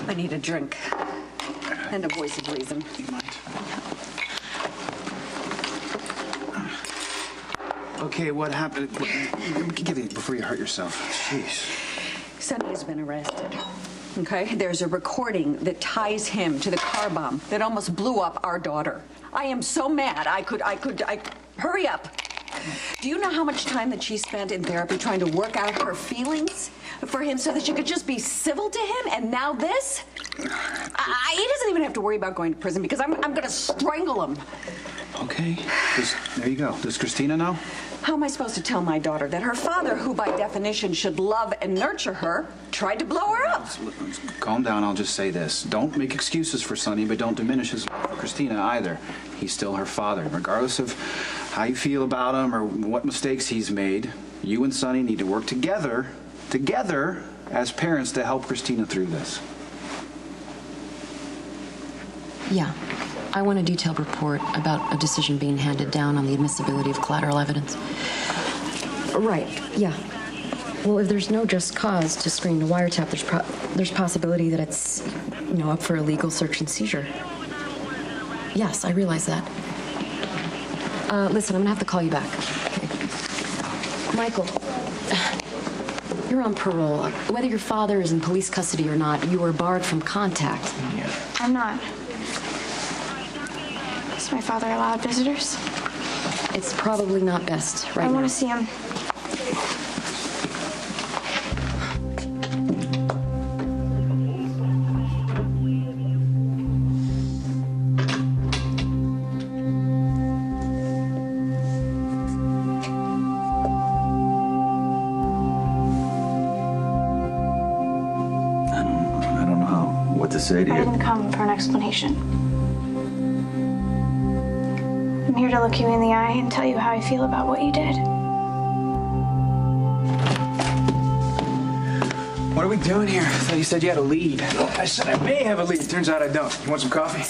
I need a drink. And a voice of reason. You might. Okay, what happened? Give it before you hurt yourself. Jeez. Sonny has been arrested. Okay? There's a recording that ties him to the car bomb that almost blew up our daughter. I am so mad. I hurry up. Do you know how much time that she spent in therapy trying to work out her feelings for him so that she could just be civil to him? And now this? He doesn't even have to worry about going to prison because I'm going to strangle him. Okay. There you go. Does Christina know? How am I supposed to tell my daughter that her father, who by definition should love and nurture her, tried to blow her up? Calm down. I'll just say this. Don't make excuses for Sonny, but don't diminish his love for Christina either. He's still her father. Regardless of how you feel about him or what mistakes he's made, you and Sonny need to work together as parents to help Christina through this. Yeah. I want a detailed report about a decision being handed down on the admissibility of collateral evidence. Right, yeah. Well, if there's no just cause to screen the wiretap, there's possibility that it's, up for a legal search and seizure. Yes, I realize that. Listen, I'm gonna have to call you back. Okay. Michael, you're on parole. Whether your father is in police custody or not, you are barred from contact. Yeah. I'm not. Is my father allowed visitors? It's probably not best right now. I want to see him. I don't know what to say to you. I didn't come for an explanation. I'm here to look you in the eye and tell you how I feel about what you did. What are we doing here? I thought you said you had a lead. I said I may have a lead. Turns out I don't. You want some coffee?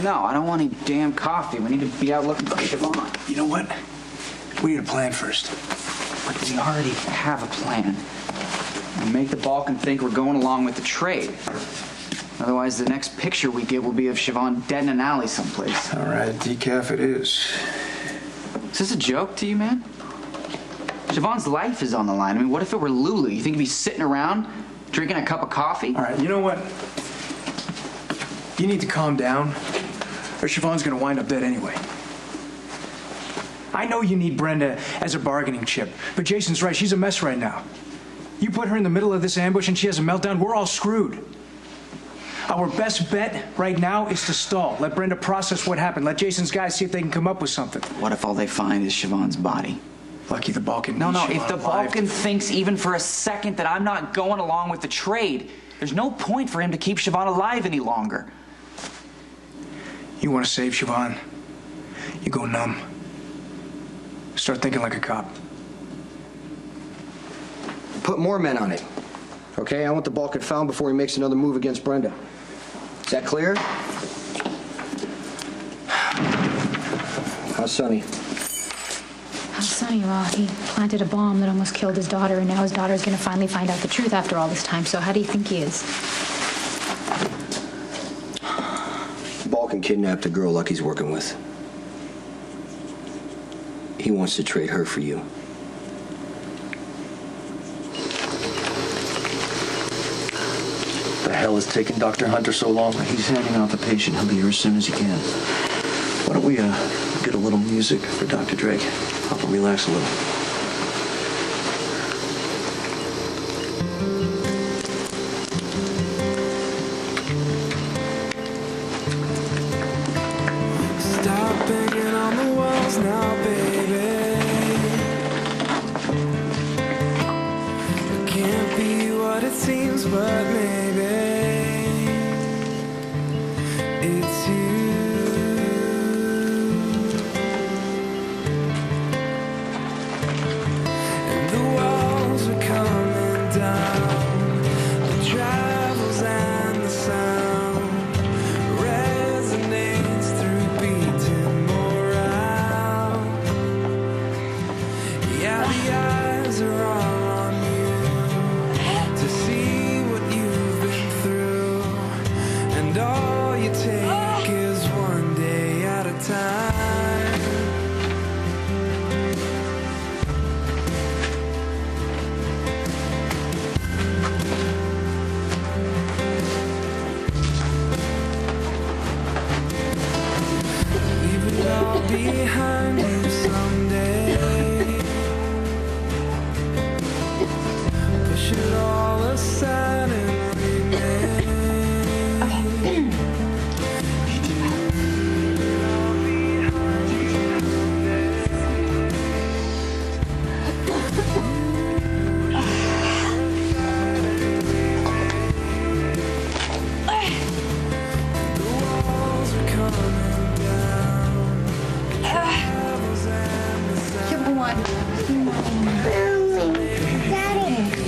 No, I don't want any damn coffee. We need to be out looking for Siobhan. You know what? We need a plan first. But we already have a plan. We make the Balkan think we're going along with the trade. Otherwise, the next picture we get will be of Siobhan dead in an alley someplace. All right, decaf it is. Is this a joke to you, man? Siobhan's life is on the line. I mean, what if it were Lulu? You think he'd be sitting around drinking a cup of coffee? All right, you know what? You need to calm down, or Siobhan's gonna wind up dead anyway. I know you need Brenda as a bargaining chip, but Jason's right. She's a mess right now. You put her in the middle of this ambush and she has a meltdown, we're all screwed. Our best bet right now is to stall. Let Brenda process what happened. Let Jason's guys see if they can come up with something. What if all they find is Siobhan's body? Lucky the Balkan. No, needs if Siobhan the alive. Balkan thinks even for a second that I'm not going along with the trade, there's no point for him to keep Siobhan alive any longer. You want to save Siobhan? You go numb. Start thinking like a cop. Put more men on it. Okay, I want the Balkan found before he makes another move against Brenda. Is that clear? How's Sonny? How's Sonny? Well, he planted a bomb that almost killed his daughter, and now his daughter's going to finally find out the truth after all this time. So how do you think he is? Balkan kidnapped a girl Lucky's working with. He wants to trade her for you. The hell is taking Dr. Hunter so long? He's handing out the patient. He'll be here as soon as he can. Why don't we get a little music for Dr. Drake? Help him relax a little. Stop banging on the walls now, baby. It can't be what it seems, but maybe it's you. And the walls are coming down. The travels and the sound resonates through beating morale. Yeah, the eyes are all on you to see what you've been through. it all aside and remain. Okay.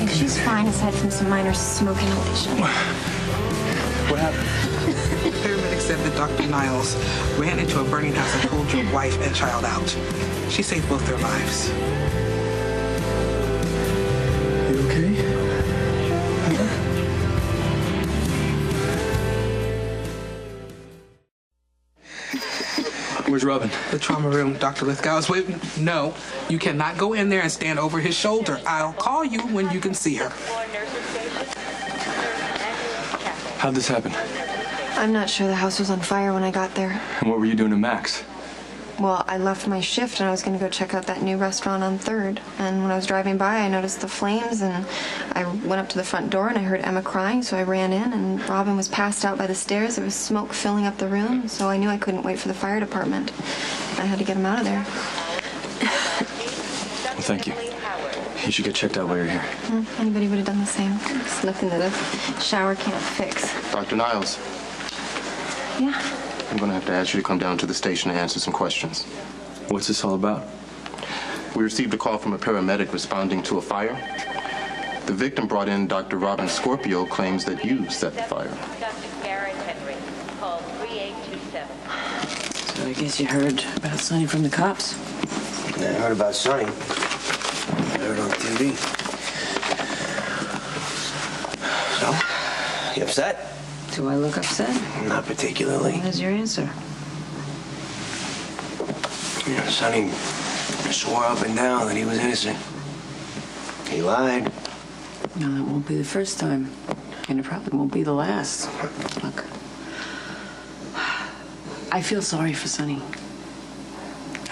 She's fine aside from some minor smoke inhalation. What happened? Paramedics said that Dr. Niles ran into a burning house and pulled your wife and child out. She saved both their lives. You okay? Where's Robin? The trauma room, Dr. Lithgow is waiting. No, you cannot go in there and stand over his shoulder. I'll call you when you can see her. How'd this happen? I'm not sure. The house was on fire when I got there. And what were you doing to Max? Well, I left my shift and I was going to go check out that new restaurant on 3rd. And when I was driving by, I noticed the flames and I went up to the front door and I heard Emma crying, so I ran in and Robin was passed out by the stairs. There was smoke filling up the room, so I knew I couldn't wait for the fire department. I had to get him out of there. Well, thank you. You should get checked out while you're here. Anybody would have done the same. It's nothing that a shower can't fix. Dr. Niles, Yeah. I'm going to have to ask you to come down to the station and answer some questions. What's this all about? We received a call from a paramedic responding to a fire. The victim brought in Dr. Robin Scorpio claims that you set the fire. Dr. Karen Henry, call 3827. So I guess you heard about Sonny from the cops? Yeah, I heard about Sonny. I heard on TV. So, you upset? Do I look upset? Not particularly. What is your answer? You know, Sonny swore up and down that he was innocent. He lied. No, that won't be the first time. And it probably won't be the last. Look, I feel sorry for Sonny.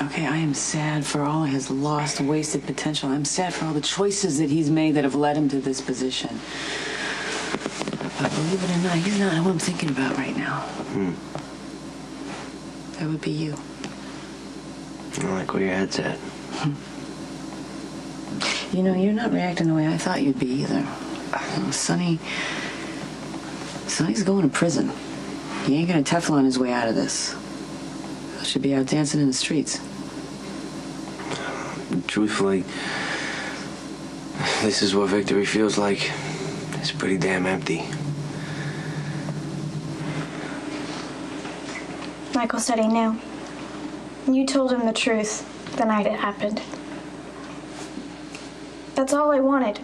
Okay, I am sad for all his lost, wasted potential. I'm sad for all the choices that he's made that have led him to this position. But believe it or not, he's not who I'm thinking about right now. That would be you. I like where your head's at. You know, you're not reacting the way I thought you'd be either. You know, Sonny's going to prison. He ain't gonna Teflon his way out of this. He should be out dancing in the streets. Truthfully, this is what victory feels like. It's pretty damn empty. Michael said he knew. You told him the truth the night it happened. That's all I wanted.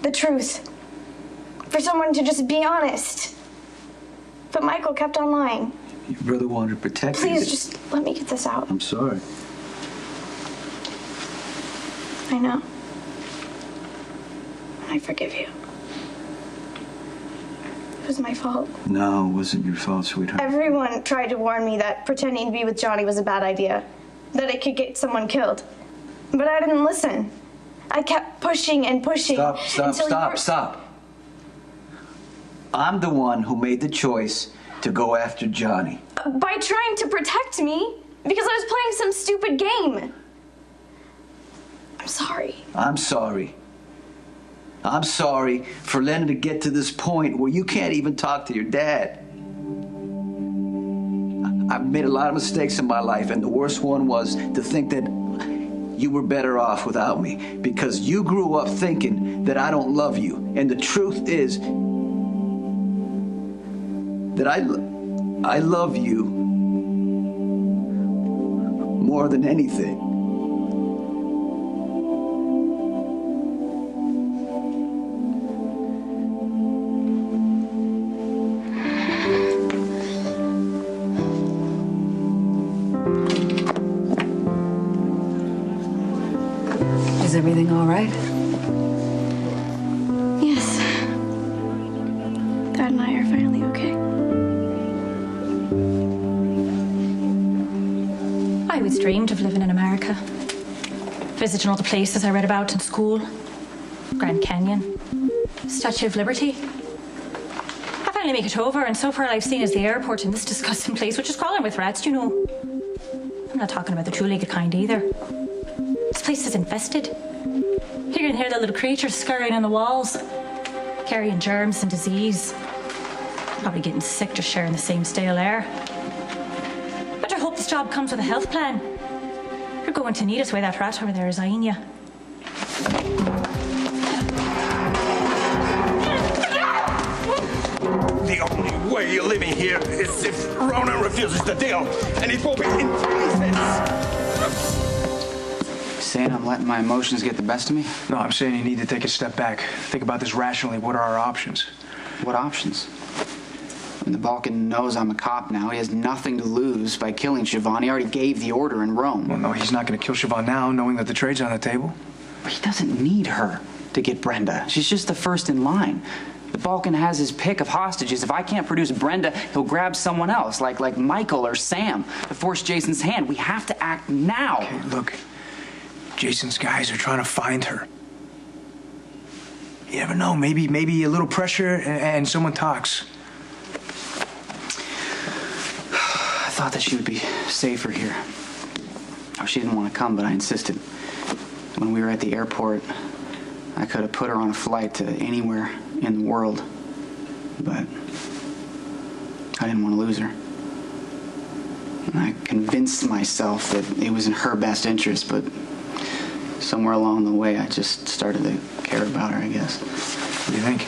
The truth. For someone to just be honest. But Michael kept on lying. Your brother wanted to protect you. Please, just let me get this out. I'm sorry. I know. I forgive you. It was my fault. No, it wasn't your fault, sweetheart. Everyone tried to warn me that pretending to be with Johnny was a bad idea. That it could get someone killed. But I didn't listen. I kept pushing and pushing. Stop. I'm the one who made the choice to go after Johnny. By trying to protect me, because I was playing some stupid game. I'm sorry. I'm sorry. I'm sorry for letting it get to this point where you can't even talk to your dad. I've made a lot of mistakes in my life, and the worst one was to think that you were better off without me, because you grew up thinking that I don't love you. And the truth is that I love you more than anything. Is everything all right? Yes. Dad and I are finally okay. I always dreamed of living in America. Visiting all the places I read about in school. Grand Canyon, Statue of Liberty. I finally make it over, and so far all I've seen is the airport and this disgusting place, which is crawling with rats, you know. I'm not talking about the two-legged kind either. This place is infested. You can hear the little creatures scurrying on the walls, carrying germs and disease. Probably getting sick just sharing the same stale air. Better hope this job comes with a health plan. You're going to need us with that rat over there, is eyeing you. The only way you're living here is if Ronan refuses the deal, and it will be in pieces. Saying I'm letting my emotions get the best of me? No, I'm saying you need to take a step back. Think about this rationally. What are our options? What options? When the Balkan knows I'm a cop now, he has nothing to lose by killing Siobhan. He already gave the order in Rome. Well, no, he's not going to kill Siobhan now, knowing that the trade's on the table. But he doesn't need her to get Brenda. She's just the first in line. The Balkan has his pick of hostages. If I can't produce Brenda, he'll grab someone else, like Michael or Sam, to force Jason's hand. We have to act now. Okay, look. Jason's guys are trying to find her. You never know. Maybe a little pressure and someone talks. I thought that she would be safer here. Oh, she didn't want to come, but I insisted. When we were at the airport, I could have put her on a flight to anywhere in the world, but I didn't want to lose her. And I convinced myself that it was in her best interest, but somewhere along the way, I just started to care about her, I guess. What do you think?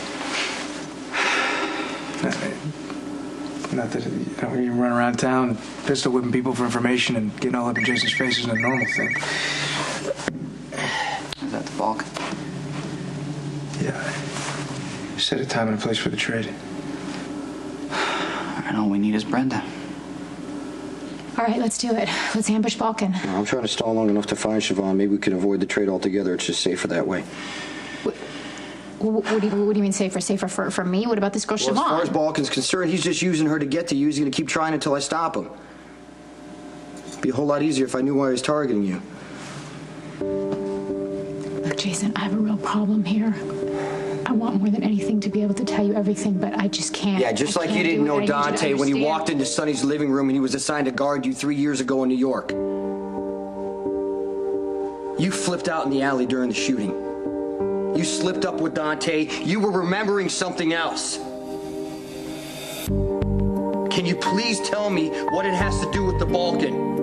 Not that you run around town pistol whipping people for information and getting all up in Jason's face isn't a normal thing. Is that the Balkan? Yeah. Set a time and a place for the trade. And all we need is Brenda. All right, let's do it. Let's ambush Balkan. I'm trying to stall long enough to find Siobhan. Maybe we can avoid the trade altogether. It's just safer that way. What do you mean safer? Safer for me? What about this girl, Siobhan? Well, as far as Balkan's concerned, he's just using her to get to you. He's going to keep trying until I stop him. It'd be a whole lot easier if I knew why he was targeting you. Look, Jason, I have a real problem here. I want more than anything to be able to tell you everything, but I just can't. Yeah, just like you didn't know Dante when you walked into Sonny's living room and he was assigned to guard you 3 years ago in New York. You flipped out in the alley during the shooting. You slipped up with Dante. You were remembering something else. Can you please tell me what it has to do with the Balkan?